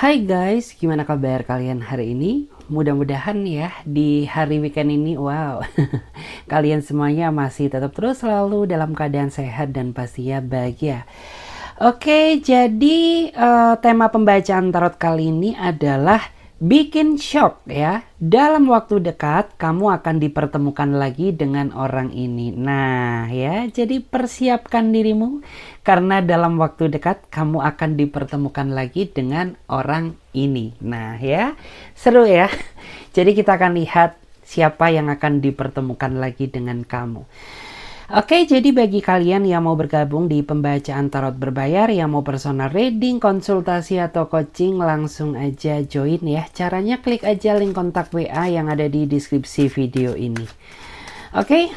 Hai guys, gimana kabar kalian hari ini? Mudah-mudahan ya di hari weekend ini, wow, kalian semuanya masih tetap terus selalu dalam keadaan sehat dan pastinya bahagia. Oke, jadi tema pembacaan tarot kali ini adalah bikin shock ya. Dalam waktu dekat kamu akan dipertemukan lagi dengan orang ini. Nah ya, jadi persiapkan dirimu karena dalam waktu dekat kamu akan dipertemukan lagi dengan orang ini. Nah ya, seru ya. Jadi kita akan lihat siapa yang akan dipertemukan lagi dengan kamu. Oke, jadi bagi kalian yang mau bergabung di pembacaan tarot berbayar, yang mau personal reading, konsultasi atau coaching, langsung aja join ya. Caranya klik aja link kontak WA yang ada di deskripsi video ini. Oke,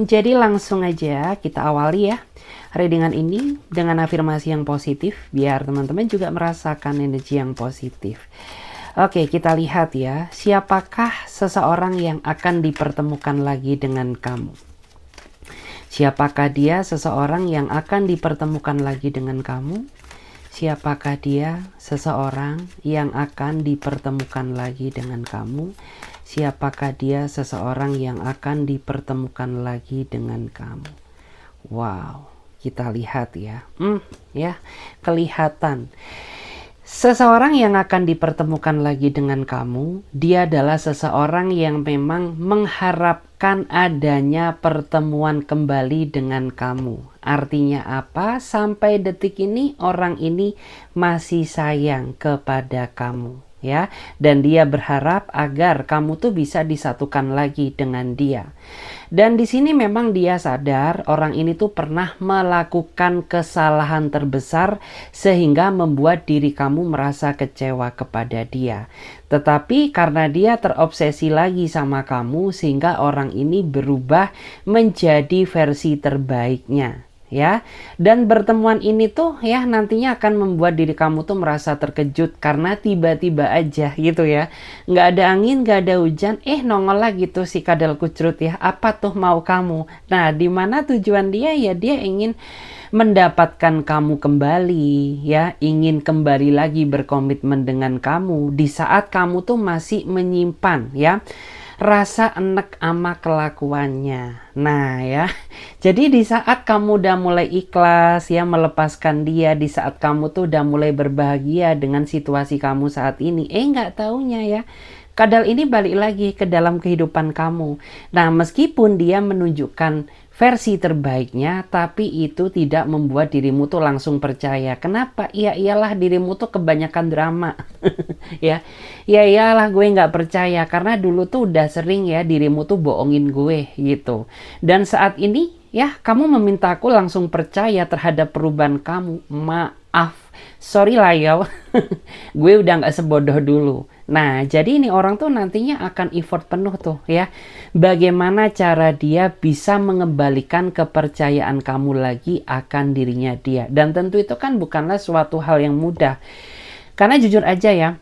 jadi langsung aja kita awali ya readingan ini dengan afirmasi yang positif, biar teman-teman juga merasakan energi yang positif. Oke, kita lihat ya, siapakah seseorang yang akan dipertemukan lagi dengan kamu? Siapakah dia seseorang yang akan dipertemukan lagi dengan kamu? Siapakah dia seseorang yang akan dipertemukan lagi dengan kamu? Siapakah dia seseorang yang akan dipertemukan lagi dengan kamu? Wow, kita lihat ya. Ya, kelihatan. Seseorang yang akan dipertemukan lagi dengan kamu, dia adalah seseorang yang memang mengharapkan adanya pertemuan kembali dengan kamu. Artinya apa? Sampai detik ini orang ini masih sayang kepada kamu, ya. Dan dia berharap agar kamu tuh bisa disatukan lagi dengan dia. Dan di sini memang dia sadar orang ini tuh pernah melakukan kesalahan terbesar sehingga membuat diri kamu merasa kecewa kepada dia. Tetapi karena dia terobsesi lagi sama kamu sehingga orang ini berubah menjadi versi terbaiknya. Ya, dan pertemuan ini tuh ya nantinya akan membuat diri kamu tuh merasa terkejut karena tiba-tiba aja gitu ya, nggak ada angin, nggak ada hujan, nongol lagi tuh si kadal kucrut ya, apa tuh mau kamu. Nah, dimana tujuan dia ya, dia ingin mendapatkan kamu kembali ya, ingin kembali lagi berkomitmen dengan kamu di saat kamu tuh masih menyimpan ya rasa enek ama kelakuannya. Nah ya, jadi di saat kamu udah mulai ikhlas ya melepaskan dia, di saat kamu tuh udah mulai berbahagia dengan situasi kamu saat ini, nggak taunya ya kadal ini balik lagi ke dalam kehidupan kamu. Nah, meskipun dia menunjukkan versi terbaiknya, tapi itu tidak membuat dirimu tuh langsung percaya. Kenapa? Ya iyalah dirimu tuh kebanyakan drama. Ya iyalah gue nggak percaya karena dulu tuh udah sering ya dirimu tuh bohongin gue gitu. Dan saat ini ya kamu meminta aku langsung percaya terhadap perubahan kamu. Maaf, sorry lah ya. Gue udah nggak sebodoh dulu. Nah, jadi ini orang tuh nantinya akan effort penuh tuh ya. Bagaimana cara dia bisa mengembalikan kepercayaan kamu lagi akan dirinya dia. Dan tentu itu kan bukanlah suatu hal yang mudah. Karena jujur aja ya,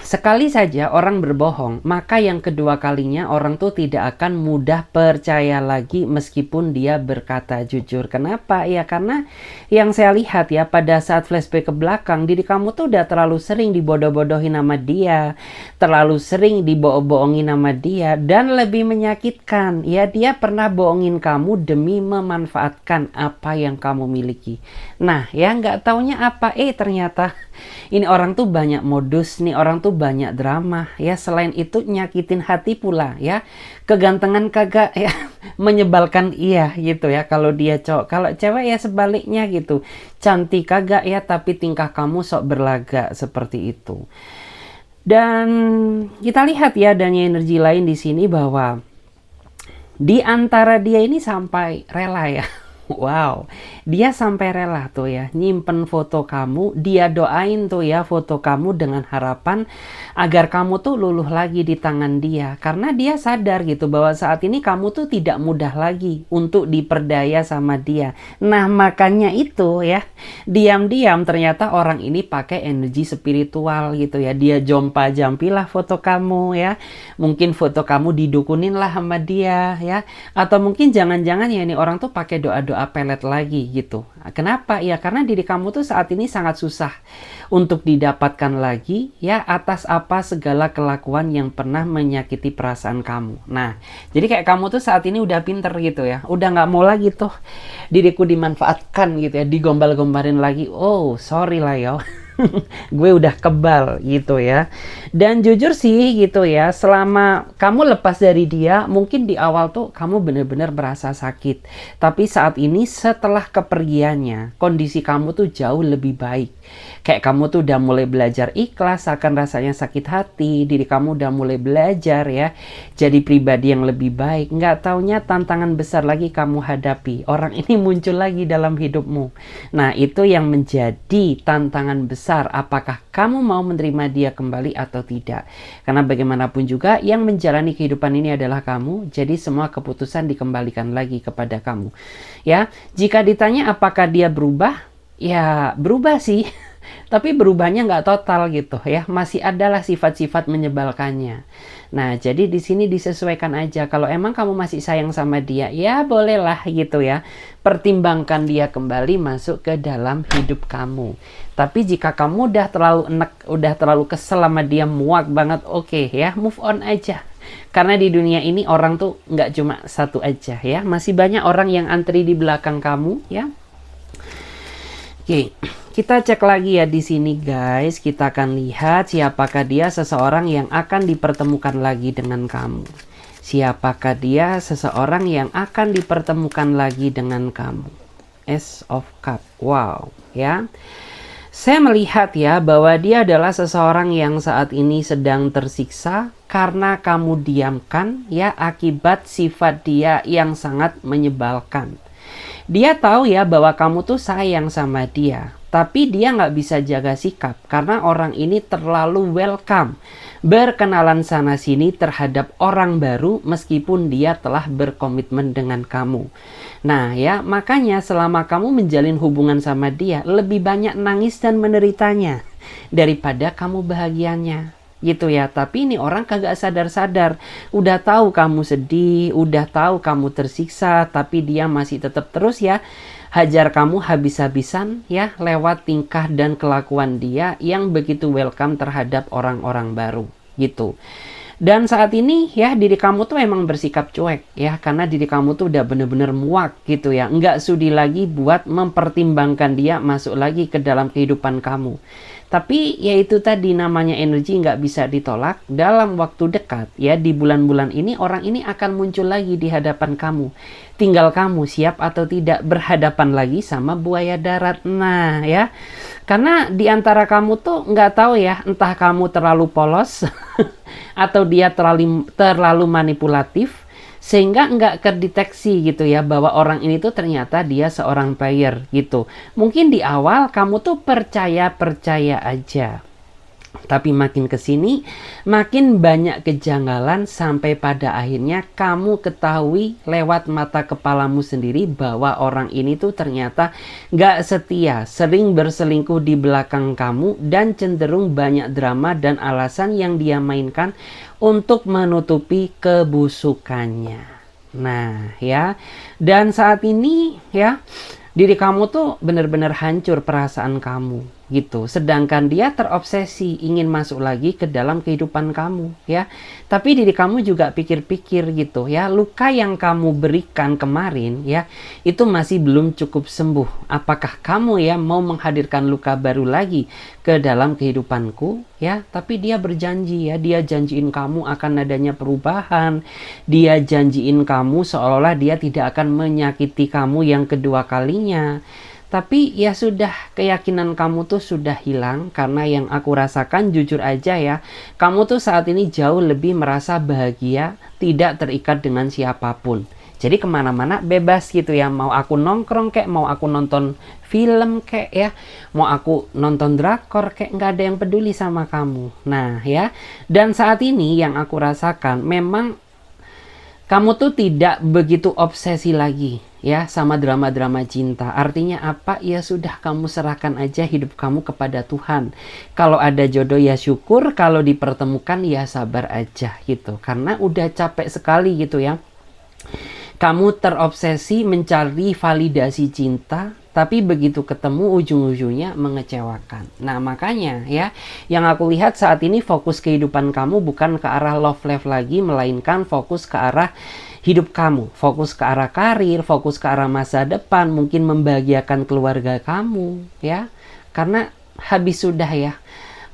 sekali saja orang berbohong, maka yang kedua kalinya orang tuh tidak akan mudah percaya lagi meskipun dia berkata jujur. Kenapa? Ya karena yang saya lihat ya pada saat flashback ke belakang, diri kamu tuh udah terlalu sering dibodoh-bodohin sama dia, terlalu sering dibohong-bohongin sama dia, dan lebih menyakitkan ya dia pernah bohongin kamu demi memanfaatkan apa yang kamu miliki. Nah ya nggak taunya apa, ternyata ini orang tuh banyak modus, nih orang tuh banyak drama ya. Selain itu nyakitin hati pula ya. Kegantengan kagak ya, menyebalkan iya gitu ya kalau dia cowok. Kalau cewek ya sebaliknya gitu. Cantik kagak ya tapi tingkah kamu sok berlagak seperti itu. Dan kita lihat ya adanya energi lain di sini bahwa di antara dia ini sampai rela ya. Wow, dia sampai rela tuh ya nyimpen foto kamu, dia doain tuh ya foto kamu dengan harapan agar kamu tuh luluh lagi di tangan dia. Karena dia sadar gitu bahwa saat ini kamu tuh tidak mudah lagi untuk diperdaya sama dia. Nah makanya itu ya, diam-diam ternyata orang ini pakai energi spiritual gitu ya. Dia jompa-jampilah foto kamu ya, mungkin foto kamu didukunin lah sama dia ya. Atau mungkin jangan-jangan ya ini orang tuh pakai doa-doa berdoa pelet lagi gitu. Kenapa? Ya karena diri kamu tuh saat ini sangat susah untuk didapatkan lagi ya atas apa segala kelakuan yang pernah menyakiti perasaan kamu. Nah, jadi kayak kamu tuh saat ini udah pinter gitu ya. Udah nggak mau lagi tuh diriku dimanfaatkan gitu ya, digombal-gombalin lagi. Oh, sorry lah yo. Gue udah kebal gitu ya. Dan jujur sih gitu ya, selama kamu lepas dari dia, mungkin di awal tuh kamu bener-bener merasa sakit. Tapi saat ini setelah kepergiannya, kondisi kamu tuh jauh lebih baik. Kayak kamu tuh udah mulai belajar ikhlas akan rasanya sakit hati, diri kamu udah mulai belajar ya, jadi pribadi yang lebih baik. Nggak taunya tantangan besar lagi kamu hadapi. Orang ini muncul lagi dalam hidupmu. Nah, itu yang menjadi tantangan besar. Apakah kamu mau menerima dia kembali atau tidak? Karena bagaimanapun juga yang menjalani kehidupan ini adalah kamu, jadi semua keputusan dikembalikan lagi kepada kamu. Ya, jika ditanya apakah dia berubah? Ya, berubah sih. Tapi berubahnya nggak total gitu ya, masih adalah sifat-sifat menyebalkannya. Nah, jadi di sini disesuaikan aja. Kalau emang kamu masih sayang sama dia, ya bolehlah gitu ya. Pertimbangkan dia kembali masuk ke dalam hidup kamu. Tapi jika kamu udah terlalu enek, udah terlalu kesel sama dia, muak banget, oke ya, move on aja. Karena di dunia ini orang tuh nggak cuma satu aja ya, masih banyak orang yang antri di belakang kamu ya. Oke, kita cek lagi ya di sini guys. Kita akan lihat siapakah dia seseorang yang akan dipertemukan lagi dengan kamu. Siapakah dia seseorang yang akan dipertemukan lagi dengan kamu. Ace of Cup. Wow, ya. Saya melihat ya bahwa dia adalah seseorang yang saat ini sedang tersiksa karena kamu diamkan ya akibat sifat dia yang sangat menyebalkan. Dia tahu ya bahwa kamu tuh sayang sama dia, tapi dia nggak bisa jaga sikap karena orang ini terlalu welcome, berkenalan sana sini terhadap orang baru meskipun dia telah berkomitmen dengan kamu. Nah ya, makanya selama kamu menjalin hubungan sama dia, lebih banyak nangis dan menderitanya daripada kamu bahagianya. Gitu ya, tapi ini orang kagak sadar-sadar, udah tahu kamu sedih, udah tahu kamu tersiksa, tapi dia masih tetap terus ya hajar kamu habis-habisan ya lewat tingkah dan kelakuan dia yang begitu welcome terhadap orang-orang baru gitu. Dan saat ini ya diri kamu tuh emang bersikap cuek ya, karena diri kamu tuh udah bener-bener muak gitu ya, nggak sudi lagi buat mempertimbangkan dia masuk lagi ke dalam kehidupan kamu. Tapi yaitu tadi namanya energi nggak bisa ditolak. Dalam waktu dekat ya di bulan-bulan ini orang ini akan muncul lagi di hadapan kamu. Tinggal kamu siap atau tidak berhadapan lagi sama buaya darat. Nah ya, karena di antara kamu tuh nggak tahu ya, entah kamu terlalu polos atau dia terlalu manipulatif, sehingga nggak kedeteksi gitu ya bahwa orang ini tuh ternyata dia seorang player gitu. Mungkin di awal kamu tuh percaya aja, tapi makin kesini makin banyak kejanggalan sampai pada akhirnya kamu ketahui lewat mata kepalamu sendiri bahwa orang ini tuh ternyata nggak setia, sering berselingkuh di belakang kamu dan cenderung banyak drama dan alasan yang dia mainkan untuk menutupi kebusukannya. Nah ya, dan saat ini ya diri kamu tuh benar-benar hancur perasaan kamu gitu. Sedangkan dia terobsesi ingin masuk lagi ke dalam kehidupan kamu ya. Tapi diri kamu juga pikir-pikir gitu ya, luka yang kamu berikan kemarin ya itu masih belum cukup sembuh. Apakah kamu ya mau menghadirkan luka baru lagi ke dalam kehidupanku ya? Tapi dia berjanji ya, dia janjiin kamu akan adanya perubahan. Dia janjiin kamu seolah-olah dia tidak akan menyakiti kamu yang kedua kalinya. Tapi ya sudah, keyakinan kamu tuh sudah hilang. Karena yang aku rasakan jujur aja ya, kamu tuh saat ini jauh lebih merasa bahagia, tidak terikat dengan siapapun. Jadi kemana-mana bebas gitu ya, mau aku nongkrong kek, mau aku nonton film kek ya, mau aku nonton drakor kek, nggak ada yang peduli sama kamu. Nah ya, dan saat ini yang aku rasakan memang kamu tuh tidak begitu obsesi lagi ya sama drama-drama cinta. Artinya apa? Ya sudah, kamu serahkan aja hidup kamu kepada Tuhan. Kalau ada jodoh ya syukur, kalau dipertemukan ya sabar aja gitu. Karena udah capek sekali gitu ya Kamu terobsesi mencari validasi cinta, tapi begitu ketemu ujung-ujungnya mengecewakan. Nah makanya ya, yang aku lihat saat ini fokus kehidupan kamu bukan ke arah love life lagi, melainkan fokus ke arah hidup kamu, fokus ke arah karir, fokus ke arah masa depan, mungkin membahagiakan keluarga kamu ya. Karena habis sudah ya,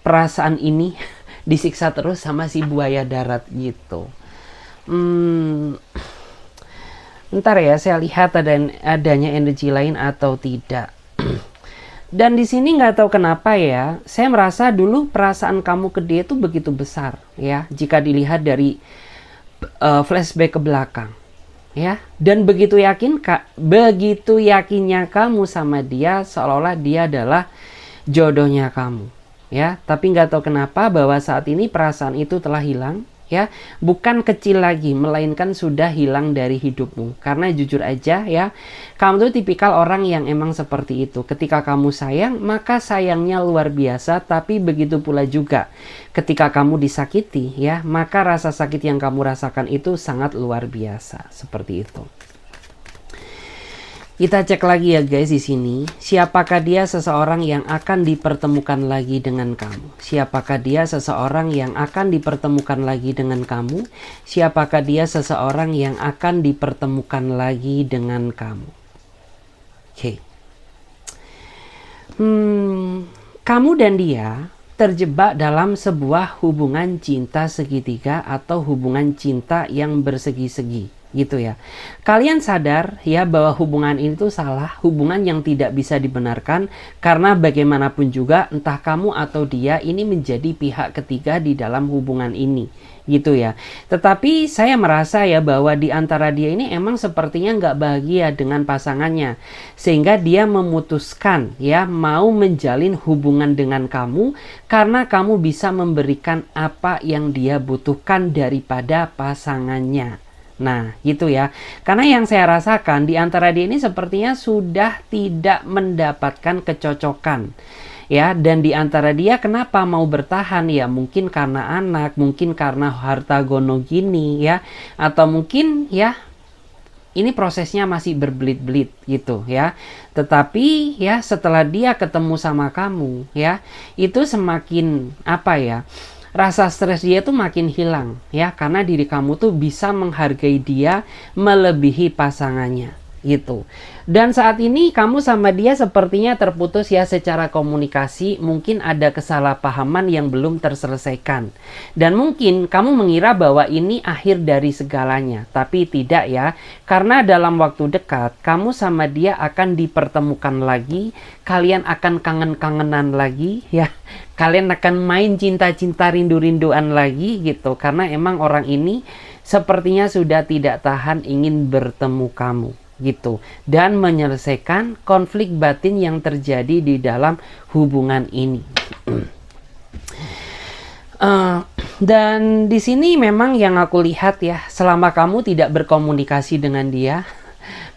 perasaan ini disiksa terus sama si buaya darat gitu. Ntar ya, saya lihat adanya energi lain atau tidak. Dan di sini nggak tahu kenapa ya, saya merasa dulu perasaan kamu ke dia itu begitu besar ya, jika dilihat dari flashback ke belakang ya. Dan begitu yakinnya kamu sama dia, seolah-olah dia adalah jodohnya kamu ya. Tapi nggak tahu kenapa bahwa saat ini perasaan itu telah hilang ya, bukan kecil lagi, melainkan sudah hilang dari hidupmu. Karena jujur aja ya, kamu tuh tipikal orang yang emang seperti itu. Ketika kamu sayang, maka sayangnya luar biasa. Tapi begitu pula juga ketika kamu disakiti ya, maka rasa sakit yang kamu rasakan itu sangat luar biasa. Seperti itu. Kita cek lagi ya guys di sini. Siapakah dia seseorang yang akan dipertemukan lagi dengan kamu? Siapakah dia seseorang yang akan dipertemukan lagi dengan kamu? Siapakah dia seseorang yang akan dipertemukan lagi dengan kamu? Oke. Kamu dan dia terjebak dalam sebuah hubungan cinta segitiga atau hubungan cinta yang bersegi-segi. Gitu ya. Kalian sadar ya bahwa hubungan ini tuh salah, hubungan yang tidak bisa dibenarkan, karena bagaimanapun juga entah kamu atau dia ini menjadi pihak ketiga di dalam hubungan ini, gitu ya. Tetapi saya merasa ya bahwa di antara dia ini emang sepertinya nggak bahagia dengan pasangannya, sehingga dia memutuskan ya mau menjalin hubungan dengan kamu karena kamu bisa memberikan apa yang dia butuhkan daripada pasangannya. Nah, gitu ya. Karena yang saya rasakan di antara dia ini sepertinya sudah tidak mendapatkan kecocokan. Ya, dan di antara dia kenapa mau bertahan ya? Mungkin karena anak, mungkin karena harta gono gini ya, atau mungkin ya ini prosesnya masih berbelit-belit gitu ya. Tetapi ya setelah dia ketemu sama kamu ya, itu semakin apa ya? Rasa stres dia tuh makin hilang ya, karena diri kamu tuh bisa menghargai dia melebihi pasangannya gitu. Dan saat ini kamu sama dia sepertinya terputus ya secara komunikasi, mungkin ada kesalahpahaman yang belum terselesaikan. Dan mungkin kamu mengira bahwa ini akhir dari segalanya, tapi tidak ya. Karena dalam waktu dekat kamu sama dia akan dipertemukan lagi, kalian akan kangen-kangenan lagi ya. Kalian akan main cinta-cinta rindu-rinduan lagi gitu. Karena emang orang ini sepertinya sudah tidak tahan ingin bertemu kamu gitu, dan menyelesaikan konflik batin yang terjadi di dalam hubungan ini. Dan di sini memang yang aku lihat ya, selama kamu tidak berkomunikasi dengan dia,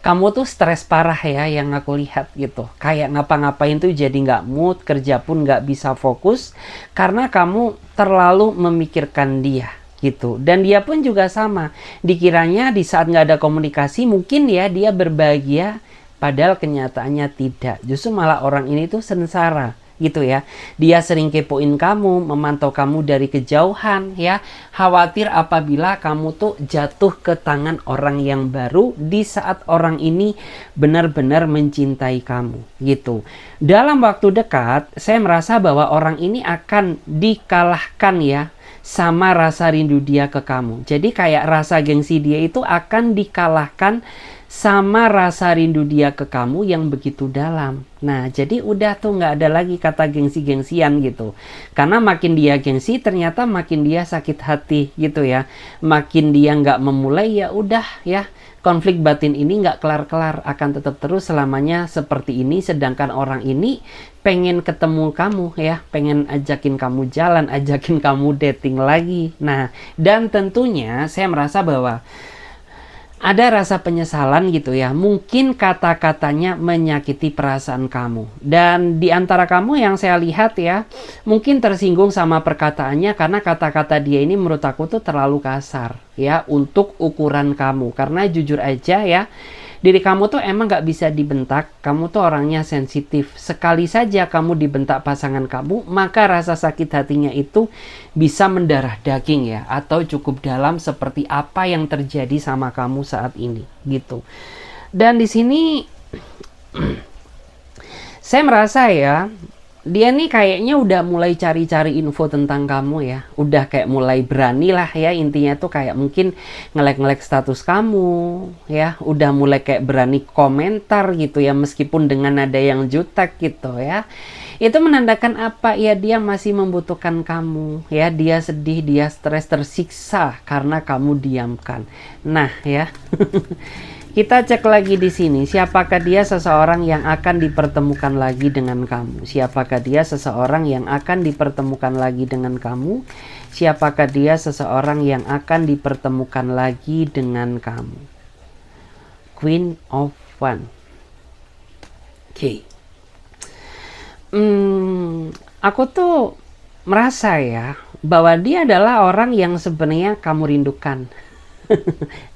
kamu tuh stres parah ya yang aku lihat gitu. Kayak ngapa-ngapain tuh jadi nggak mood, kerja pun nggak bisa fokus, karena kamu terlalu memikirkan dia gitu. Dan dia pun juga sama, dikiranya di saat nggak ada komunikasi mungkin ya dia berbahagia, padahal kenyataannya tidak. Justru malah orang ini tuh sengsara gitu ya. Dia sering kepoin kamu, memantau kamu dari kejauhan ya, khawatir apabila kamu tuh jatuh ke tangan orang yang baru di saat orang ini benar-benar mencintai kamu gitu. Dalam waktu dekat saya merasa bahwa orang ini akan dikalahkan ya sama rasa rindu dia ke kamu. Jadi kayak rasa gengsi dia itu akan dikalahkan sama rasa rindu dia ke kamu yang begitu dalam. Nah, jadi udah tuh nggak ada lagi kata gengsi-gengsian gitu. Karena makin dia gengsi, ternyata makin dia sakit hati gitu ya. Makin dia nggak memulai, ya udah ya. Konflik batin ini nggak kelar-kelar, akan tetap terus selamanya seperti ini. Sedangkan orang ini pengen ketemu kamu ya, pengen ajakin kamu jalan, ajakin kamu dating lagi. Nah, dan tentunya saya merasa bahwa ada rasa penyesalan gitu ya. Mungkin kata-katanya menyakiti perasaan kamu. Dan di antara kamu yang saya lihat ya, mungkin tersinggung sama perkataannya karena kata-kata dia ini menurut aku tuh terlalu kasar ya untuk ukuran kamu. Karena jujur aja ya, diri kamu tuh emang gak bisa dibentak. Kamu tuh orangnya sensitif. Sekali saja kamu dibentak pasangan kamu, maka rasa sakit hatinya itu bisa mendarah daging ya, atau cukup dalam seperti apa yang terjadi sama kamu saat ini gitu. Dan di sini saya merasa ya, dia nih kayaknya udah mulai cari-cari info tentang kamu ya. Udah kayak mulai berani lah ya, intinya tuh kayak mungkin ngelek-ngelek status kamu ya. Udah mulai kayak berani komentar gitu ya, meskipun dengan nada yang jutek gitu ya. Itu menandakan apa ya, dia masih membutuhkan kamu ya. Dia sedih, dia stres, tersiksa karena kamu diamkan. Nah ya. Kita cek lagi di sini, siapakah dia seseorang yang akan dipertemukan lagi dengan kamu? Siapakah dia seseorang yang akan dipertemukan lagi dengan kamu? Siapakah dia seseorang yang akan dipertemukan lagi dengan kamu? Queen of Wands. Oke. Aku tuh merasa ya, bahwa dia adalah orang yang sebenarnya kamu rindukan.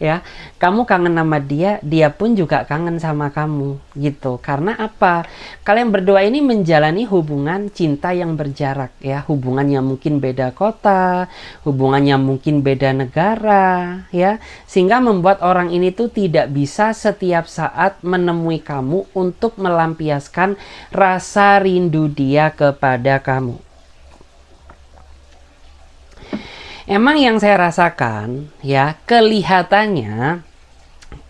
Ya, kamu kangen sama dia, dia pun juga kangen sama kamu gitu. Karena apa? Kalian berdua ini menjalani hubungan cinta yang berjarak ya, hubungan yang mungkin beda kota, hubungan yang mungkin beda negara ya, sehingga membuat orang ini tuh tidak bisa setiap saat menemui kamu untuk melampiaskan rasa rindu dia kepada kamu. Emang yang saya rasakan ya, kelihatannya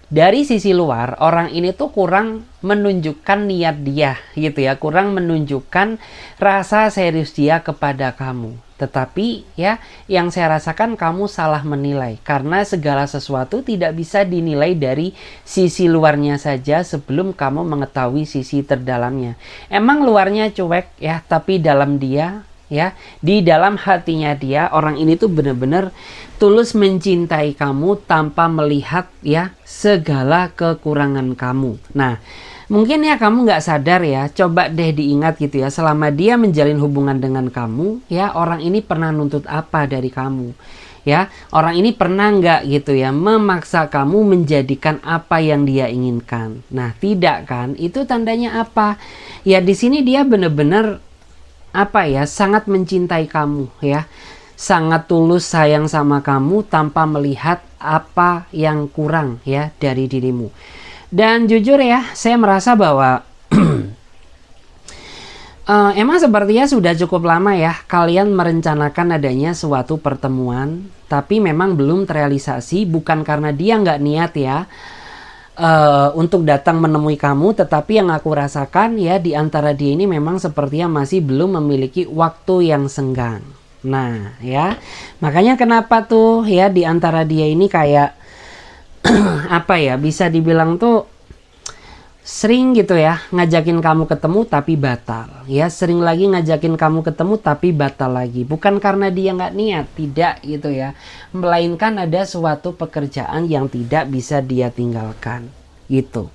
dari sisi luar orang ini tuh kurang menunjukkan niat dia gitu ya, kurang menunjukkan rasa serius dia kepada kamu. Tetapi ya, yang saya rasakan kamu salah menilai, karena segala sesuatu tidak bisa dinilai dari sisi luarnya saja sebelum kamu mengetahui sisi terdalamnya. Emang luarnya cuek ya, tapi dalam dia ya, di dalam hatinya dia, orang ini tuh benar-benar tulus mencintai kamu tanpa melihat ya segala kekurangan kamu. Nah, mungkin ya kamu nggak sadar ya, coba deh diingat gitu ya, selama dia menjalin hubungan dengan kamu ya, orang ini pernah nuntut apa dari kamu ya? Orang ini pernah nggak gitu ya memaksa kamu menjadikan apa yang dia inginkan? Nah, tidak kan? Itu tandanya apa? Ya di sini dia benar-benar apa ya, sangat mencintai kamu ya, sangat tulus sayang sama kamu tanpa melihat apa yang kurang ya dari dirimu. Dan jujur ya, saya merasa bahwa emang sepertinya sudah cukup lama ya kalian merencanakan adanya suatu pertemuan, tapi memang belum terrealisasi, bukan karena dia nggak niat ya untuk datang menemui kamu, tetapi yang aku rasakan ya, di antara dia ini memang sepertinya masih belum memiliki waktu yang senggang. Nah ya, makanya kenapa tuh ya di antara dia ini kayak apa ya, bisa dibilang tuh sering gitu ya ngajakin kamu ketemu tapi batal ya, sering lagi ngajakin kamu ketemu tapi batal lagi, bukan karena dia nggak niat, tidak gitu ya, melainkan ada suatu pekerjaan yang tidak bisa dia tinggalkan gitu.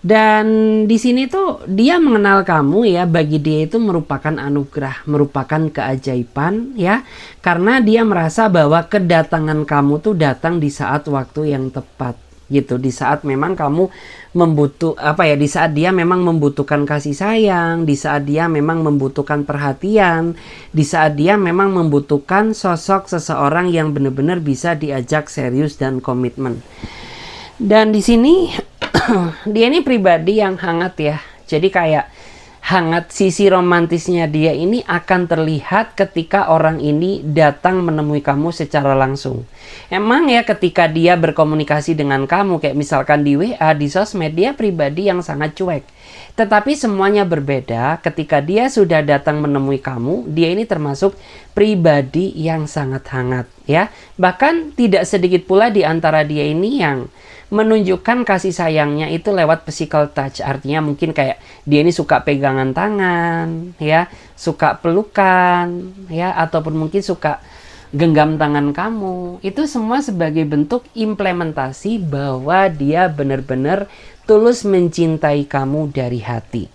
Dan di sini tuh dia mengenal kamu ya, bagi dia itu merupakan anugerah, merupakan keajaiban ya, karena dia merasa bahwa kedatangan kamu tuh datang di saat waktu yang tepat gitu, di saat memang kamu di saat dia memang membutuhkan kasih sayang, di saat dia memang membutuhkan perhatian, di saat dia memang membutuhkan sosok seseorang yang benar-benar bisa diajak serius dan komitmen. Dan di sini dia ini pribadi yang hangat ya, jadi kayak hangat, sisi romantisnya dia ini akan terlihat ketika orang ini datang menemui kamu secara langsung. Emang ya ketika dia berkomunikasi dengan kamu, kayak misalkan di WA, di sosmed, dia pribadi yang sangat cuek. Tetapi semuanya berbeda ketika dia sudah datang menemui kamu, dia ini termasuk pribadi yang sangat hangat ya. Bahkan tidak sedikit pula di antara dia ini yang menunjukkan kasih sayangnya itu lewat physical touch. Artinya mungkin kayak dia ini suka pegangan tangan ya, suka pelukan ya, ataupun mungkin suka genggam tangan kamu. Itu semua sebagai bentuk implementasi bahwa dia benar-benar tulus mencintai kamu dari hati.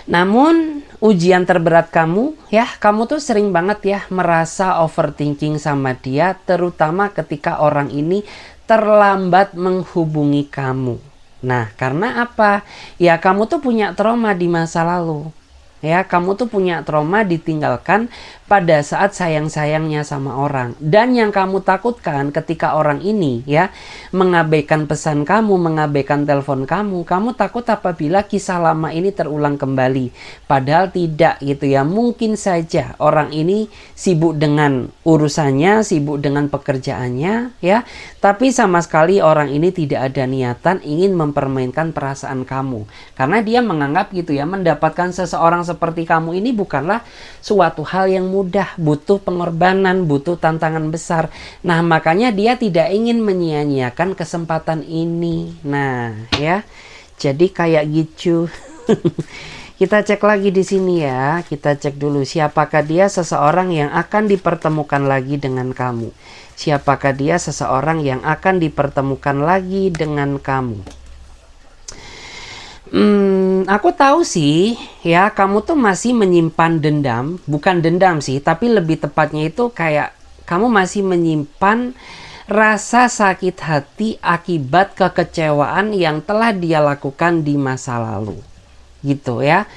Namun ujian terberat kamu, ya, kamu tuh sering banget ya merasa overthinking sama dia, terutama ketika orang ini terlambat menghubungi kamu. Nah, karena apa? Ya, kamu tuh punya trauma di masa lalu. Ya, kamu tuh punya trauma ditinggalkan pada saat sayang-sayangnya sama orang. Dan yang kamu takutkan ketika orang ini ya mengabaikan pesan kamu, mengabaikan telepon kamu, kamu takut apabila kisah lama ini terulang kembali. Padahal tidak gitu ya. Mungkin saja orang ini sibuk dengan urusannya, sibuk dengan pekerjaannya ya. Tapi sama sekali orang ini tidak ada niatan ingin mempermainkan perasaan kamu. Karena dia menganggap gitu ya, mendapatkan seseorang seperti kamu ini bukanlah suatu hal yang mudah, butuh pengorbanan, butuh tantangan besar. Nah, makanya dia tidak ingin menyia-nyiakan kesempatan ini. Nah, ya. Jadi kayak gitu. Kita cek lagi di sini ya. Kita cek dulu siapakah dia seseorang yang akan dipertemukan lagi dengan kamu. Siapakah dia seseorang yang akan dipertemukan lagi dengan kamu. Aku tahu sih ya, kamu tuh masih menyimpan dendam. Bukan dendam sih, tapi lebih tepatnya itu kayak kamu masih menyimpan rasa sakit hati akibat kekecewaan yang telah dia lakukan di masa lalu. Gitu ya.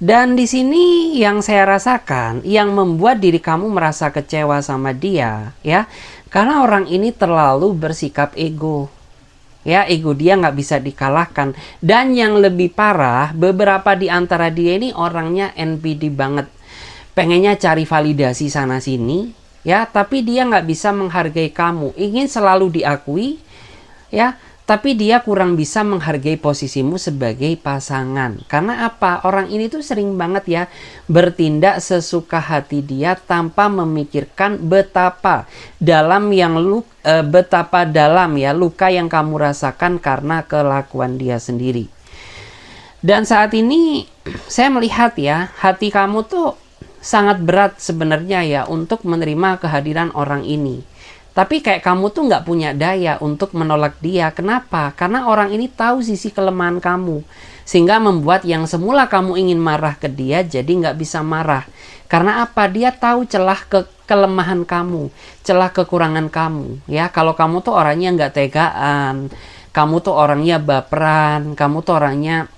Dan di sini yang saya rasakan, yang membuat diri kamu merasa kecewa sama dia ya, karena orang ini terlalu bersikap ego. Ya, ego dia nggak bisa dikalahkan. Dan yang lebih parah, beberapa di antara dia ini orangnya NPD banget. Pengennya cari validasi sana sini, ya, tapi dia nggak bisa menghargai kamu. Ingin selalu diakui, ya, tapi dia kurang bisa menghargai posisimu sebagai pasangan. Karena apa? Orang ini tuh sering banget ya bertindak sesuka hati dia tanpa memikirkan betapa dalam ya luka yang kamu rasakan karena kelakuan dia sendiri. Dan saat ini saya melihat ya, hati kamu tuh sangat berat sebenarnya ya untuk menerima kehadiran orang ini. Tapi kayak kamu tuh nggak punya daya untuk menolak dia. Kenapa? Karena orang ini tahu sisi kelemahan kamu. Sehingga membuat yang semula kamu ingin marah ke dia jadi nggak bisa marah. Karena apa? Dia tahu celah kelemahan kamu. Celah kekurangan kamu. Ya, kalau kamu tuh orangnya nggak tegaan. Kamu tuh orangnya baperan. Kamu tuh orangnya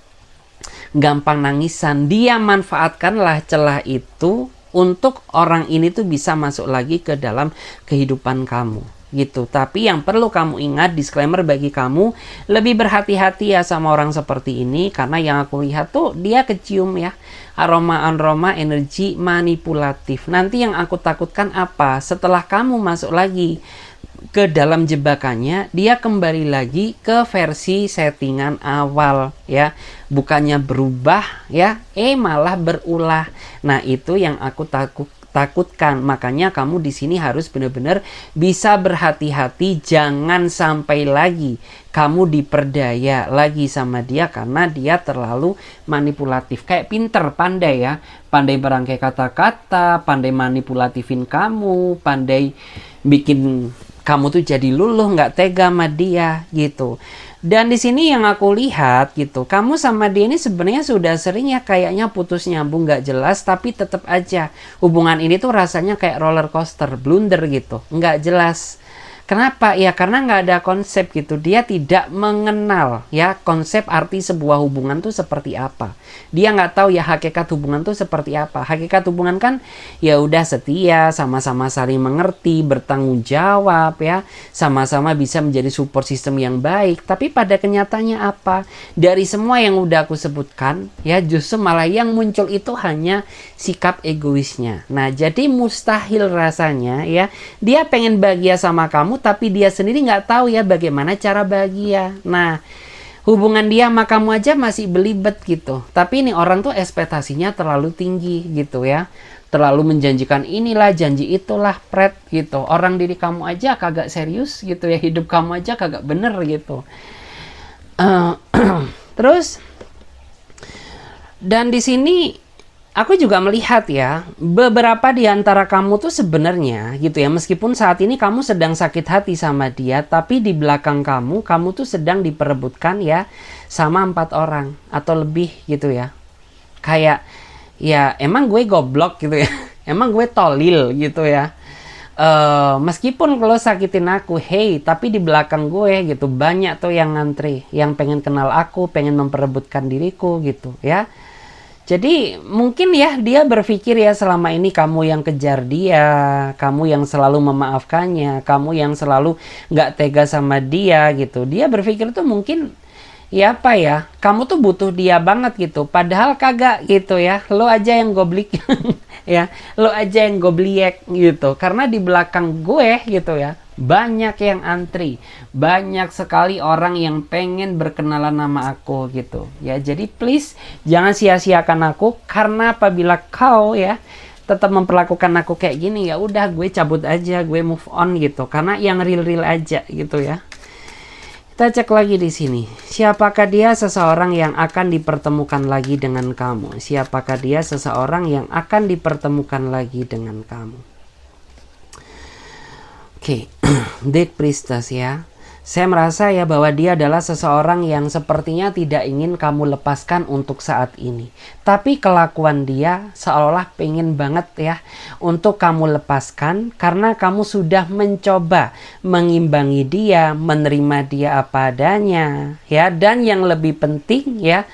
gampang nangisan. Dia manfaatkanlah celah itu untuk orang ini tuh bisa masuk lagi ke dalam kehidupan kamu gitu. Tapi yang perlu kamu ingat, disclaimer bagi kamu, lebih berhati-hati ya sama orang seperti ini, karena yang aku lihat tuh dia kecium ya aroma energi manipulatif. Nanti yang aku takutkan apa? Setelah kamu masuk lagi ke dalam jebakannya, dia kembali lagi ke versi settingan awal ya, bukannya berubah ya, malah berulah. Nah, itu yang aku takutkan. Makanya kamu di sini harus benar-benar bisa berhati-hati, jangan sampai lagi kamu diperdaya lagi sama dia karena dia terlalu manipulatif. Kayak pinter, pandai ya, pandai merangkai kata-kata, pandai manipulatifin kamu, pandai bikin kamu tuh jadi luluh, nggak tega sama dia gitu. Dan di sini yang aku lihat gitu, kamu sama dia ini sebenarnya sudah sering ya kayaknya putus nyambung nggak jelas, tapi tetap aja hubungan ini tuh rasanya kayak roller coaster, blunder gitu, nggak jelas. Kenapa? Ya karena nggak ada konsep gitu. Dia tidak mengenal ya konsep arti sebuah hubungan tuh seperti apa. Dia nggak tahu ya hakikat hubungan tuh seperti apa. Hakikat hubungan kan ya udah setia, sama-sama saling mengerti, bertanggung jawab ya, sama-sama bisa menjadi support system yang baik. Tapi pada kenyataannya apa? Dari semua yang udah aku sebutkan ya, justru malah yang muncul itu hanya sikap egoisnya. Nah, jadi mustahil rasanya ya dia pengen bahagia sama kamu, tapi dia sendiri nggak tahu ya bagaimana cara bahagia. Nah, hubungan dia sama kamu aja masih belibet gitu. Tapi ini orang tuh ekspektasinya terlalu tinggi gitu ya. Terlalu menjanjikan inilah, janji itulah, pret gitu. Orang diri kamu aja kagak serius gitu ya. Hidup kamu aja kagak bener gitu. Terus, dan di sini Aku juga melihat ya, beberapa di antara kamu tuh sebenarnya gitu ya, meskipun saat ini kamu sedang sakit hati sama dia, tapi di belakang kamu tuh sedang diperebutkan ya sama 4 orang atau lebih gitu ya. Kayak ya emang gue goblok gitu ya, emang gue tolil gitu ya. Meskipun kalau sakitin aku, hey, tapi di belakang gue gitu banyak tuh yang ngantri, yang pengen kenal aku, pengen memperebutkan diriku gitu ya. Jadi mungkin ya dia berpikir ya selama ini kamu yang kejar dia, kamu yang selalu memaafkannya, kamu yang selalu nggak tega sama dia gitu. Dia berpikir tuh mungkin ya apa ya, kamu tuh butuh dia banget gitu. Padahal kagak gitu ya, lo aja yang goblik ya, lo aja yang gobliek gitu. Karena di belakang gue gitu ya, banyak yang antri, banyak sekali orang yang pengen berkenalan sama aku gitu ya. Jadi please jangan sia-siakan aku, karena apabila kau ya tetap memperlakukan aku kayak gini, ya udah gue cabut aja, gue move on gitu, karena yang real-real aja gitu ya. Kita cek lagi di sini, siapakah dia seseorang yang akan dipertemukan lagi dengan kamu, siapakah dia seseorang yang akan dipertemukan lagi dengan kamu. Oke, Deck Priestess ya. Saya merasa ya bahwa dia adalah seseorang yang sepertinya tidak ingin kamu lepaskan untuk saat ini. Tapi kelakuan dia seolah pengen banget ya untuk kamu lepaskan, karena kamu sudah mencoba mengimbangi dia, menerima dia apa adanya ya. Dan yang lebih penting ya,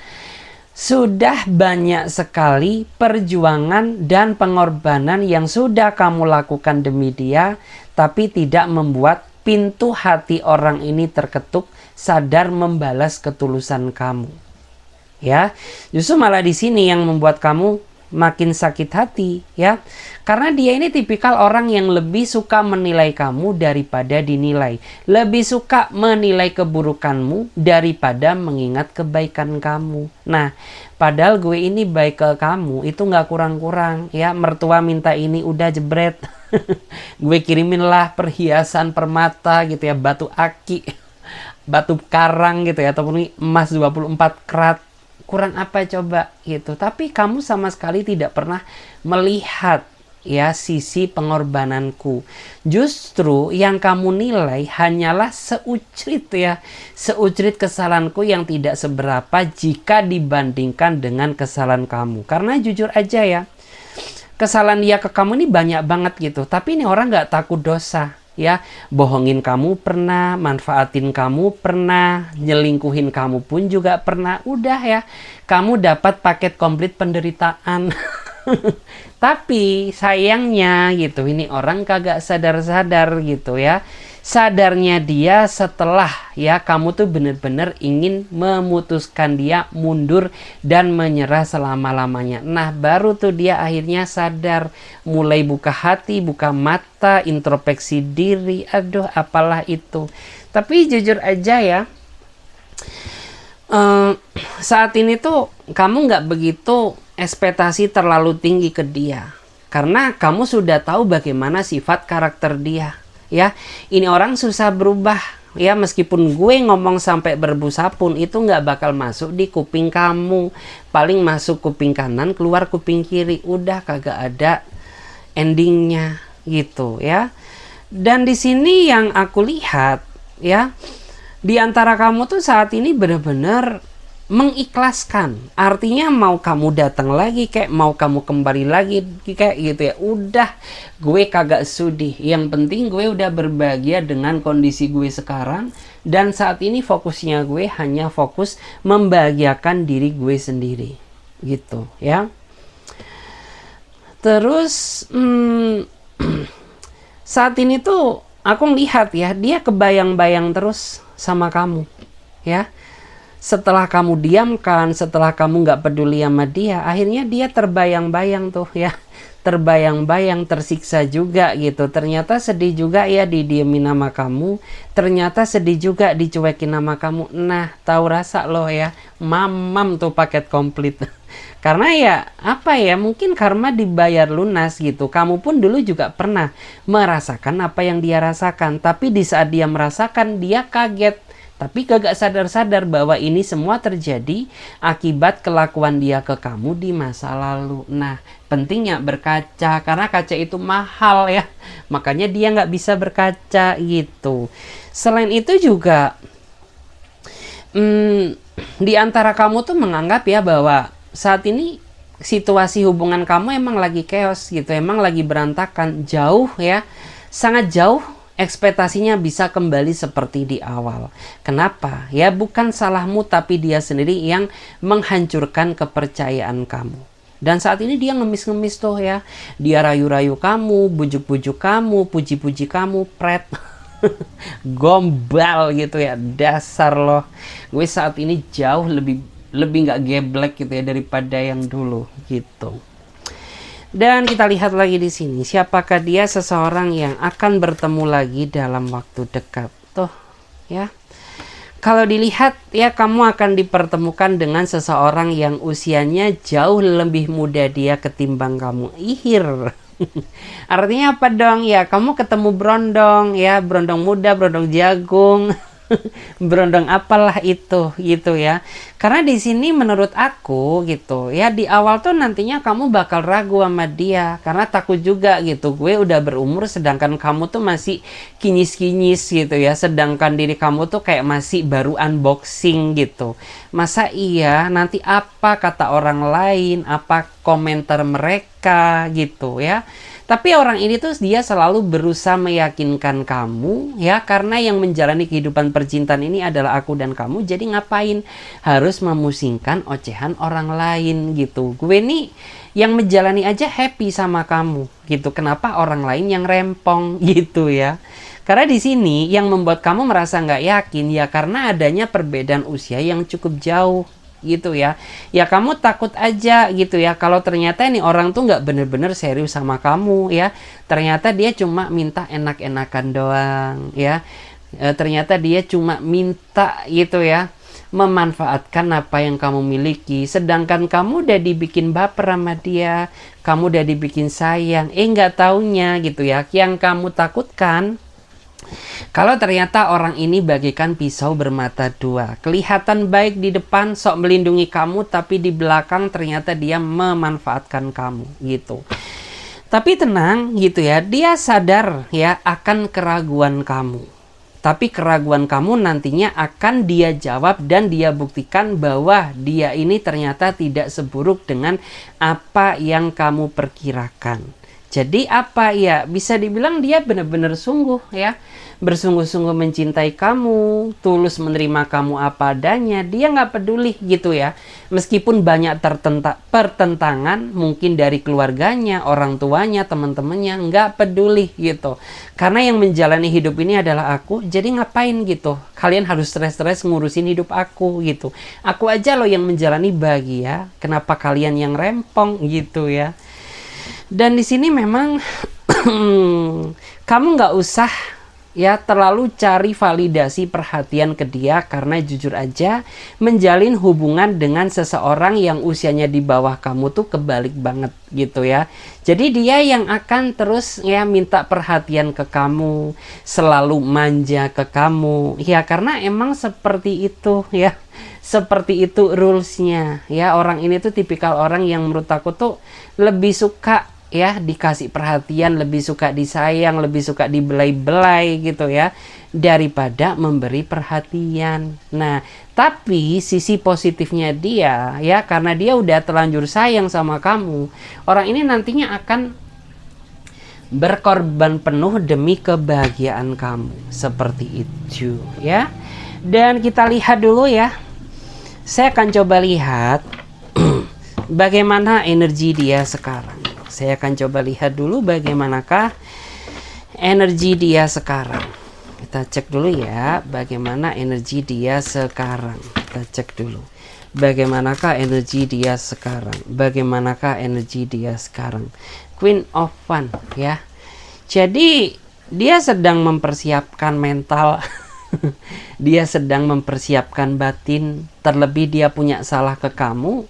sudah banyak sekali perjuangan dan pengorbanan yang sudah kamu lakukan demi dia, tapi tidak membuat pintu hati orang ini terketuk sadar membalas ketulusan kamu. Ya, justru malah di sini yang membuat kamu makin sakit hati ya, karena dia ini tipikal orang yang lebih suka menilai kamu daripada dinilai, lebih suka menilai keburukanmu daripada mengingat kebaikan kamu. Nah, padahal gue ini baik ke kamu itu nggak kurang-kurang ya. Mertua minta ini udah jebret gue kirimin lah perhiasan permata gitu ya, batu aki, batu karang gitu ya, ataupun emas 24 karat. Kurang apa coba gitu. Tapi kamu sama sekali tidak pernah melihat ya sisi pengorbananku. Justru yang kamu nilai hanyalah seucrit ya, seucrit kesalahanku yang tidak seberapa jika dibandingkan dengan kesalahan kamu. Karena jujur aja ya, kesalahan dia ke kamu ini banyak banget gitu. Tapi ini orang nggak takut dosa ya. Bohongin kamu pernah, manfaatin kamu pernah, nyelingkuhin kamu pun juga pernah. Udah ya, kamu dapat paket komplit penderitaan. Tapi sayangnya gitu, ini orang kagak sadar-sadar gitu ya. Sadarnya dia setelah ya kamu tuh bener-bener ingin memutuskan dia mundur dan menyerah selama-lamanya. Nah, baru tuh dia akhirnya sadar, mulai buka hati, buka mata, introspeksi diri. Aduh, apalah itu. Tapi jujur aja ya, saat ini tuh kamu nggak begitu ekspektasi terlalu tinggi ke dia, karena kamu sudah tahu bagaimana sifat karakter dia. Ya, ini orang susah berubah ya, meskipun gue ngomong sampai berbusa pun itu nggak bakal masuk di kuping kamu, paling masuk kuping kanan keluar kuping kiri, udah kagak ada endingnya gitu ya. Dan di sini yang aku lihat ya, di antara kamu tuh saat ini benar-benar mengikhlaskan. Artinya mau kamu datang lagi kayak mau kamu kembali lagi kayak gitu ya, udah gue kagak sudi. Yang penting gue udah berbahagia dengan kondisi gue sekarang, dan saat ini fokusnya gue hanya fokus membahagiakan diri gue sendiri gitu ya. Terus saat ini tuh aku lihat ya, dia kebayang-bayang terus sama kamu ya. Setelah kamu diamkan, setelah kamu nggak peduli sama dia, akhirnya dia terbayang-bayang tuh ya, terbayang-bayang, tersiksa juga gitu. Ternyata sedih juga ya didiemin sama kamu, ternyata sedih juga dicuekin sama kamu. Nah, tahu rasa loh ya, mamam tuh paket komplit. Karena ya apa ya, mungkin karma dibayar lunas gitu. Kamu pun dulu juga pernah merasakan apa yang dia rasakan, tapi di saat dia merasakan, dia kaget. Tapi gak sadar-sadar bahwa ini semua terjadi akibat kelakuan dia ke kamu di masa lalu. Nah, pentingnya berkaca, karena kaca itu mahal ya. Makanya dia nggak bisa berkaca gitu. Selain itu juga, di antara kamu tuh menganggap ya bahwa saat ini situasi hubungan kamu emang lagi chaos gitu, emang lagi berantakan, jauh ya, sangat jauh ekspektasinya bisa kembali seperti di awal. Kenapa? Ya bukan salahmu, tapi dia sendiri yang menghancurkan kepercayaan kamu. Dan saat ini dia ngemis-ngemis tuh ya. Dia rayu-rayu kamu, bujuk-bujuk kamu, puji-puji kamu, pret. Gombal gitu ya, dasar loh. Gue saat ini jauh lebih nggak geblek gitu ya daripada yang dulu gitu. Dan kita lihat lagi di sini, siapakah dia? Seseorang yang akan bertemu lagi dalam waktu dekat. Tuh, ya. Kalau dilihat ya, kamu akan dipertemukan dengan seseorang yang usianya jauh lebih muda dia ketimbang kamu. Ihir. Artinya apa dong? Ya, kamu ketemu brondong ya, brondong muda, brondong jagung. Berondong apalah itu gitu ya. Karena di sini menurut aku gitu ya, di awal tuh nantinya kamu bakal ragu sama dia karena takut juga gitu, gue udah berumur sedangkan kamu tuh masih kinyis-kinyis gitu ya, sedangkan diri kamu tuh kayak masih baru unboxing gitu. Masa iya nanti apa kata orang lain, apa komentar mereka gitu ya. Tapi orang ini tuh dia selalu berusaha meyakinkan kamu ya, karena yang menjalani kehidupan percintaan ini adalah aku dan kamu, jadi ngapain harus memusingkan ocehan orang lain gitu. Gue nih yang menjalani aja happy sama kamu gitu, kenapa orang lain yang rempong gitu ya. Karena di sini yang membuat kamu merasa nggak yakin ya karena adanya perbedaan usia yang cukup jauh gitu ya. Ya kamu takut aja gitu ya kalau ternyata nih orang tuh nggak bener-bener serius sama kamu ya. Ternyata dia cuma minta enak-enakan doang ya. Ternyata dia cuma minta gitu ya, memanfaatkan apa yang kamu miliki, sedangkan kamu udah dibikin baper sama dia, kamu udah dibikin sayang, nggak taunya gitu ya, yang kamu takutkan kalau ternyata orang ini bagaikan pisau bermata dua, kelihatan baik di depan sok melindungi kamu, tapi di belakang ternyata dia memanfaatkan kamu gitu. Tapi tenang gitu ya, dia sadar ya akan keraguan kamu. Tapi keraguan kamu nantinya akan dia jawab dan dia buktikan bahwa dia ini ternyata tidak seburuk dengan apa yang kamu perkirakan. Jadi apa ya, bisa dibilang dia benar-benar sungguh ya, bersungguh-sungguh mencintai kamu, tulus menerima kamu apa adanya. Dia nggak peduli gitu ya, meskipun banyak pertentangan mungkin dari keluarganya, orang tuanya, teman-temannya, nggak peduli gitu. Karena yang menjalani hidup ini adalah aku, jadi ngapain gitu kalian harus stres-stres ngurusin hidup aku gitu. Aku aja loh yang menjalani bahagia, kenapa kalian yang rempong gitu ya. Dan di sini memang kamu nggak usah ya terlalu cari validasi perhatian ke dia, karena jujur aja menjalin hubungan dengan seseorang yang usianya di bawah kamu tuh kebalik banget gitu ya. Jadi dia yang akan terus ya minta perhatian ke kamu, selalu manja ke kamu ya, karena emang seperti itu ya. Seperti itu rulesnya ya. Orang ini tuh tipikal orang yang menurut aku tuh lebih suka ya dikasih perhatian, lebih suka disayang, lebih suka dibelai-belai gitu ya, daripada memberi perhatian. Nah, tapi sisi positifnya dia ya, karena dia udah terlanjur sayang sama kamu, orang ini nantinya akan berkorban penuh demi kebahagiaan kamu, seperti itu ya. Dan kita lihat dulu ya, saya akan coba lihat bagaimana energi dia sekarang. Saya akan coba lihat dulu bagaimanakah energi dia sekarang. Kita cek dulu ya, bagaimana energi dia sekarang. Kita cek dulu. Bagaimanakah energi dia sekarang? Bagaimanakah energi dia sekarang? Queen of Wands ya. Jadi dia sedang mempersiapkan mental. Dia sedang mempersiapkan batin. Terlebih dia punya salah ke kamu,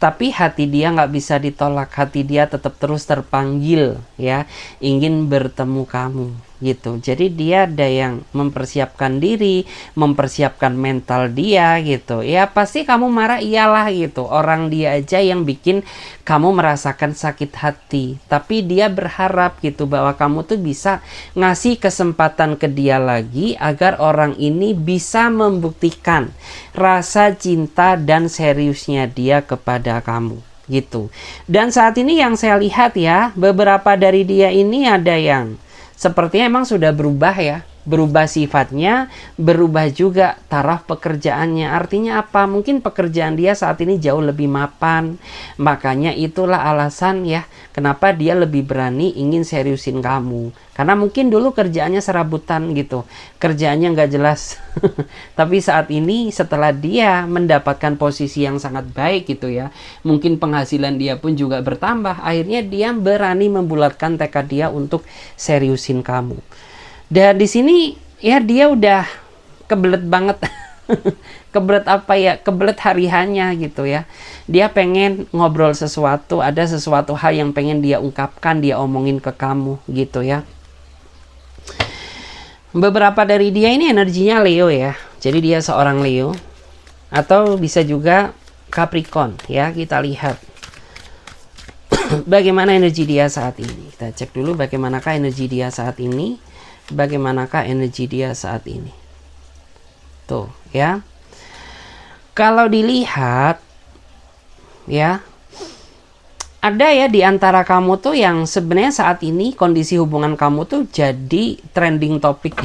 tapi hati dia nggak bisa ditolak, hati dia tetap terus terpanggil ya, ingin bertemu kamu gitu. Jadi dia ada yang mempersiapkan diri, mempersiapkan mental dia gitu. Ya pasti kamu marah, iyalah gitu. Orang dia aja yang bikin kamu merasakan sakit hati. Tapi dia berharap gitu bahwa kamu tuh bisa ngasih kesempatan ke dia lagi agar orang ini bisa membuktikan rasa cinta dan seriusnya dia kepada kamu gitu. Dan saat ini yang saya lihat ya, beberapa dari dia ini ada yang sepertinya emang sudah berubah ya, berubah sifatnya, berubah juga taraf pekerjaannya. Artinya apa? Mungkin pekerjaan dia saat ini jauh lebih mapan, makanya itulah alasan ya kenapa dia lebih berani ingin seriusin kamu. Karena mungkin dulu kerjaannya serabutan gitu, kerjaannya nggak jelas. Tapi saat ini setelah dia mendapatkan posisi yang sangat baik gitu ya, mungkin penghasilan dia pun juga bertambah, akhirnya dia berani membulatkan tekad dia untuk seriusin kamu. Dan di sini ya dia udah kebelet banget. Kebelet apa ya? Kebelet hari-hanya gitu ya. Dia pengen ngobrol sesuatu, ada sesuatu hal yang pengen dia ungkapkan, dia omongin ke kamu gitu ya. Beberapa dari dia ini energinya Leo ya. Jadi dia seorang Leo. Atau bisa juga Capricorn ya. Kita lihat bagaimana energi dia saat ini. Kita cek dulu bagaimanakah energi dia saat ini. Bagaimanakah energi dia saat ini. Tuh ya. Kalau dilihat ya, ada ya di antara kamu tuh yang sebenarnya saat ini kondisi hubungan kamu tuh jadi trending topik.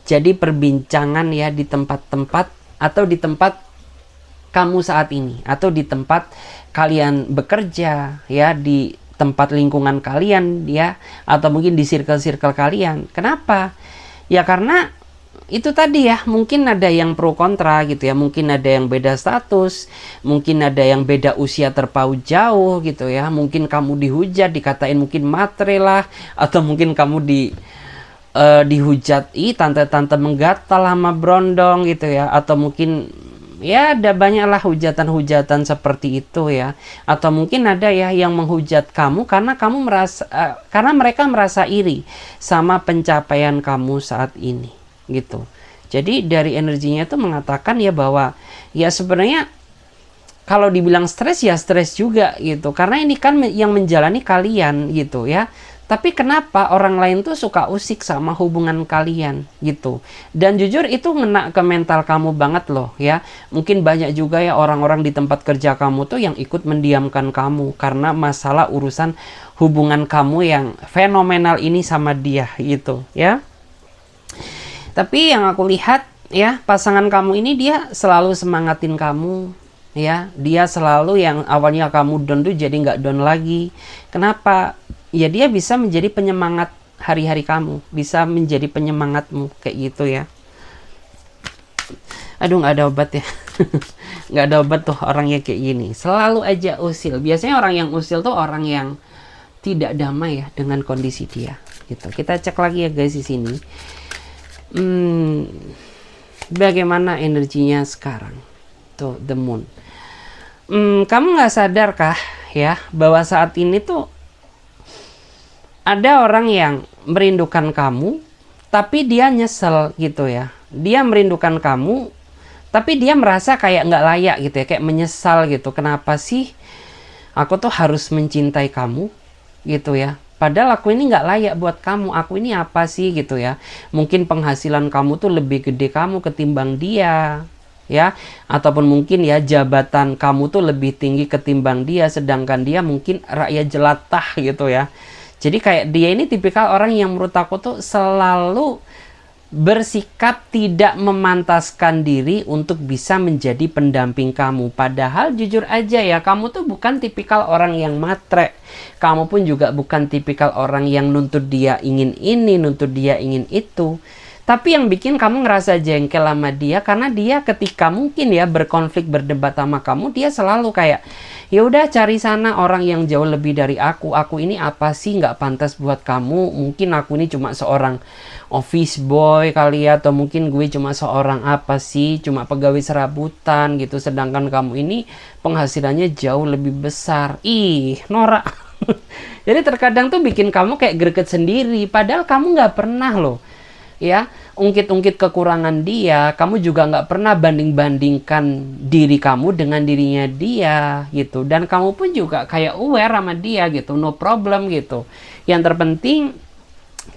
Jadi perbincangan ya di tempat-tempat atau di tempat kamu saat ini, atau di tempat kalian bekerja ya, di tempat lingkungan kalian ya, atau mungkin di circle-circle kalian. Kenapa? Ya karena itu tadi ya, mungkin ada yang pro kontra gitu ya, mungkin ada yang beda status, mungkin ada yang beda usia terpaut jauh gitu ya, mungkin kamu dihujat, dikatain mungkin matre lah, atau mungkin kamu dihujat, tante-tante menggatal sama brondong gitu ya, atau mungkin ya ada banyaklah hujatan-hujatan seperti itu ya, atau mungkin ada ya yang menghujat kamu karena kamu merasa karena mereka merasa iri sama pencapaian kamu saat ini gitu. Jadi dari energinya itu mengatakan ya bahwa ya sebenarnya kalau dibilang stres ya stres juga gitu, karena ini kan yang menjalani kalian gitu ya. Tapi kenapa orang lain tuh suka usik sama hubungan kalian gitu. Dan jujur itu ngena ke mental kamu banget loh ya. Mungkin banyak juga ya orang-orang di tempat kerja kamu tuh yang ikut mendiamkan kamu karena masalah urusan hubungan kamu yang fenomenal ini sama dia gitu ya. Tapi yang aku lihat ya, pasangan kamu ini dia selalu semangatin kamu ya. Dia selalu yang awalnya kamu down tuh jadi nggak down lagi. Kenapa? Ya dia bisa menjadi penyemangat hari-hari kamu, bisa menjadi penyemangatmu kayak gitu ya. Aduh, nggak ada obat ya. Nggak ada obat tuh orangnya kayak gini, selalu aja usil. Biasanya orang yang usil tuh orang yang tidak damai ya dengan kondisi dia gitu. Kita cek lagi ya guys di sini. Bagaimana energinya sekarang tuh the moon. Kamu nggak sadarkah ya bahwa saat ini tuh ada orang yang merindukan kamu, tapi dia nyesel gitu ya. Dia merindukan kamu, tapi dia merasa kayak nggak layak gitu ya, kayak menyesal gitu. Kenapa sih aku tuh harus mencintai kamu gitu ya? Padahal aku ini nggak layak buat kamu. Aku ini apa sih gitu ya? Mungkin penghasilan kamu tuh lebih gede kamu ketimbang dia. Ya, ataupun mungkin ya jabatan kamu tuh lebih tinggi ketimbang dia, sedangkan dia mungkin rakyat jelata gitu ya. Jadi kayak dia ini tipikal orang yang menurut aku tuh selalu bersikap tidak memantaskan diri untuk bisa menjadi pendamping kamu. Padahal jujur aja ya, kamu tuh bukan tipikal orang yang matre. Kamu pun juga bukan tipikal orang yang nuntut dia ingin ini, nuntut dia ingin itu. Tapi yang bikin kamu ngerasa jengkel sama dia karena dia ketika mungkin ya berkonflik, berdebat sama kamu, dia selalu kayak ya udah cari sana orang yang jauh lebih dari aku. Aku ini apa sih, nggak pantas buat kamu. Mungkin aku ini cuma seorang office boy kali ya, atau mungkin gue cuma seorang apa sih, cuma pegawai serabutan gitu. Sedangkan kamu ini penghasilannya jauh lebih besar. Ih, norak. Jadi terkadang tuh bikin kamu kayak greget sendiri, padahal kamu nggak pernah loh, ya, ungkit-ungkit kekurangan dia. Kamu juga nggak pernah banding-bandingkan diri kamu dengan dirinya dia gitu. Dan kamu pun juga kayak aware sama dia gitu, no problem gitu. Yang terpenting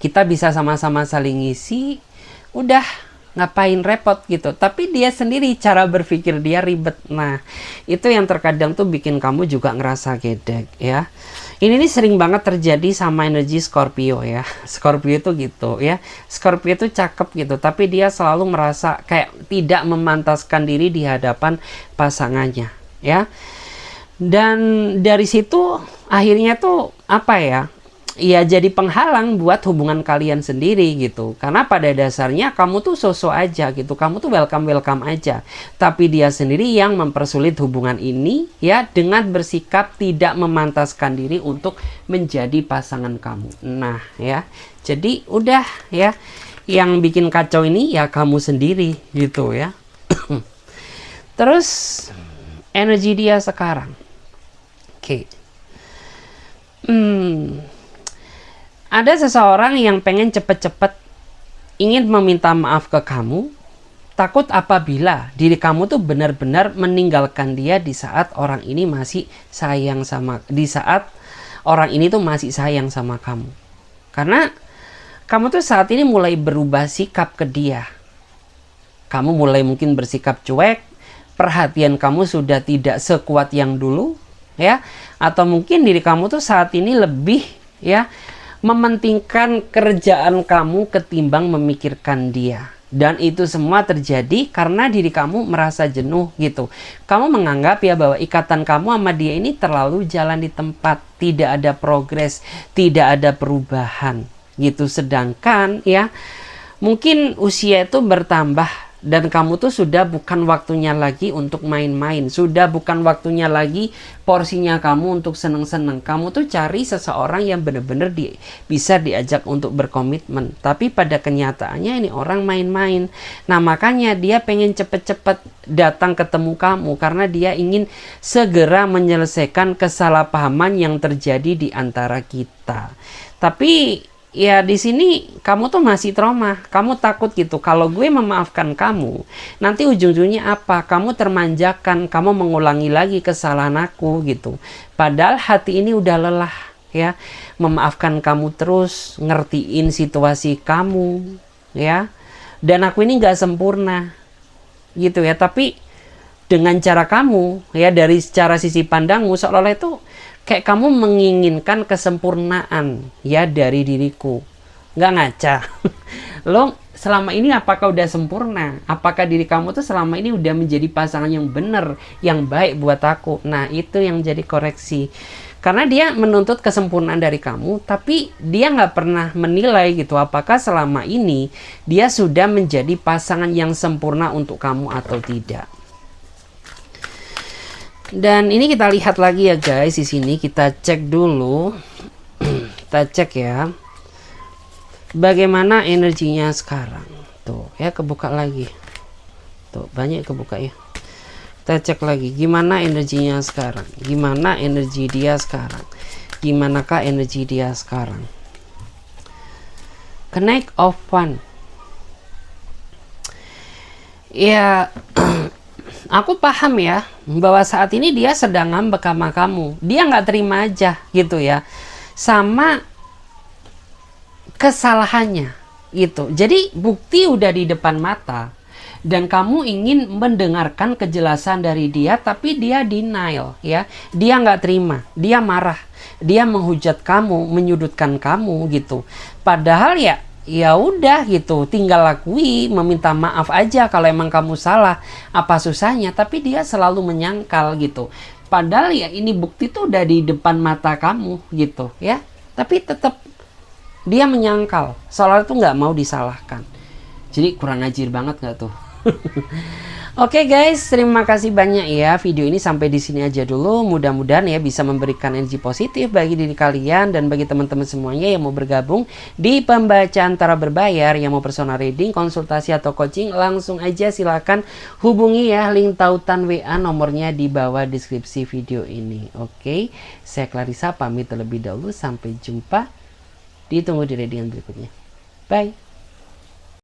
kita bisa sama-sama saling ngisi, udah, ngapain repot gitu. Tapi dia sendiri cara berpikir dia ribet. Nah, itu yang terkadang tuh bikin kamu juga ngerasa gedek ya. Ini nih sering banget terjadi sama energi Scorpio ya. Scorpio itu gitu ya. Scorpio itu cakep gitu, tapi dia selalu merasa kayak tidak memantaskan diri di hadapan pasangannya ya. Dan dari situ akhirnya tuh apa ya? Ya jadi penghalang buat hubungan kalian sendiri gitu. Karena pada dasarnya kamu tuh sosok aja gitu. Kamu tuh welcome-welcome aja. Tapi dia sendiri yang mempersulit hubungan ini ya dengan bersikap tidak memantaskan diri untuk menjadi pasangan kamu. Nah ya. Jadi udah ya. Yang bikin kacau ini ya kamu sendiri gitu ya. Terus energi dia sekarang. Oke. Ada seseorang yang pengen cepet-cepet ingin meminta maaf ke kamu, takut apabila diri kamu tuh benar-benar meninggalkan dia di saat orang ini masih sayang sama, di saat orang ini tuh masih sayang sama kamu. Karena kamu tuh saat ini mulai berubah sikap ke dia. Kamu mulai mungkin bersikap cuek, perhatian kamu sudah tidak sekuat yang dulu, ya. Atau mungkin diri kamu tuh saat ini lebih, ya, mementingkan kerjaan kamu ketimbang memikirkan dia. Dan itu semua terjadi karena diri kamu merasa jenuh gitu. Kamu menganggap ya bahwa ikatan kamu sama dia ini terlalu jalan di tempat, tidak ada progres, tidak ada perubahan gitu. Sedangkan ya mungkin usia itu bertambah dan kamu tuh sudah bukan waktunya lagi untuk main-main, sudah bukan waktunya lagi porsinya kamu untuk seneng-seneng. Kamu tuh cari seseorang yang benar-benar bisa diajak untuk berkomitmen. Tapi pada kenyataannya ini orang main-main. Nah makanya dia pengen cepet-cepet datang ketemu kamu karena dia ingin segera menyelesaikan kesalahpahaman yang terjadi di antara kita. Tapi ya di sini kamu tuh masih trauma, kamu takut gitu. Kalau gue memaafkan kamu, nanti ujung-ujungnya apa? Kamu termanjakan, kamu mengulangi lagi kesalahan aku gitu. Padahal hati ini udah lelah ya, memaafkan kamu terus, ngertiin situasi kamu ya. Dan aku ini nggak sempurna gitu ya. Tapi dengan cara kamu ya, dari secara sisi pandangmu seolah-olah itu kayak kamu menginginkan kesempurnaan ya dari diriku. Nggak ngaca. Lo selama ini apakah udah sempurna? Apakah diri kamu tuh selama ini udah menjadi pasangan yang benar, yang baik buat aku? Nah itu yang jadi koreksi. Karena dia menuntut kesempurnaan dari kamu, tapi dia nggak pernah menilai gitu apakah selama ini dia sudah menjadi pasangan yang sempurna untuk kamu atau tidak. Dan ini kita lihat lagi ya guys, di sini kita cek dulu. Kita cek ya. Bagaimana energinya sekarang? Tuh, ya kebuka lagi. Tuh, banyak kebuka ya. Kita cek lagi gimana energinya sekarang. Gimana energi dia sekarang? Gimanakah energi dia sekarang? Connect of One. Ya aku paham ya bahwa saat ini dia sedang ngambek sama kamu. Dia nggak terima aja gitu ya sama kesalahannya gitu. Jadi bukti udah di depan mata dan kamu ingin mendengarkan kejelasan dari dia, tapi dia denial ya. Dia nggak terima, dia marah, dia menghujat kamu, menyudutkan kamu gitu. Padahal ya udah gitu, tinggal lakui, meminta maaf aja kalau emang kamu salah, apa susahnya. Tapi dia selalu menyangkal gitu, padahal ya ini bukti tuh udah di depan mata kamu gitu ya, tapi tetap dia menyangkal, soalnya tuh nggak mau disalahkan. Jadi kurang ajir banget nggak tuh? Oke guys, terima kasih banyak ya. Video ini sampai di sini aja dulu. Mudah-mudahan ya bisa memberikan energi positif bagi diri kalian dan bagi teman-teman semuanya yang mau bergabung di pembacaan tarot berbayar, yang mau personal reading, konsultasi atau coaching, langsung aja silakan hubungi ya, link tautan WA nomornya di bawah deskripsi video ini. Oke, saya Clarissa pamit terlebih dahulu. Sampai jumpa. Ditunggu di readingan berikutnya. Bye.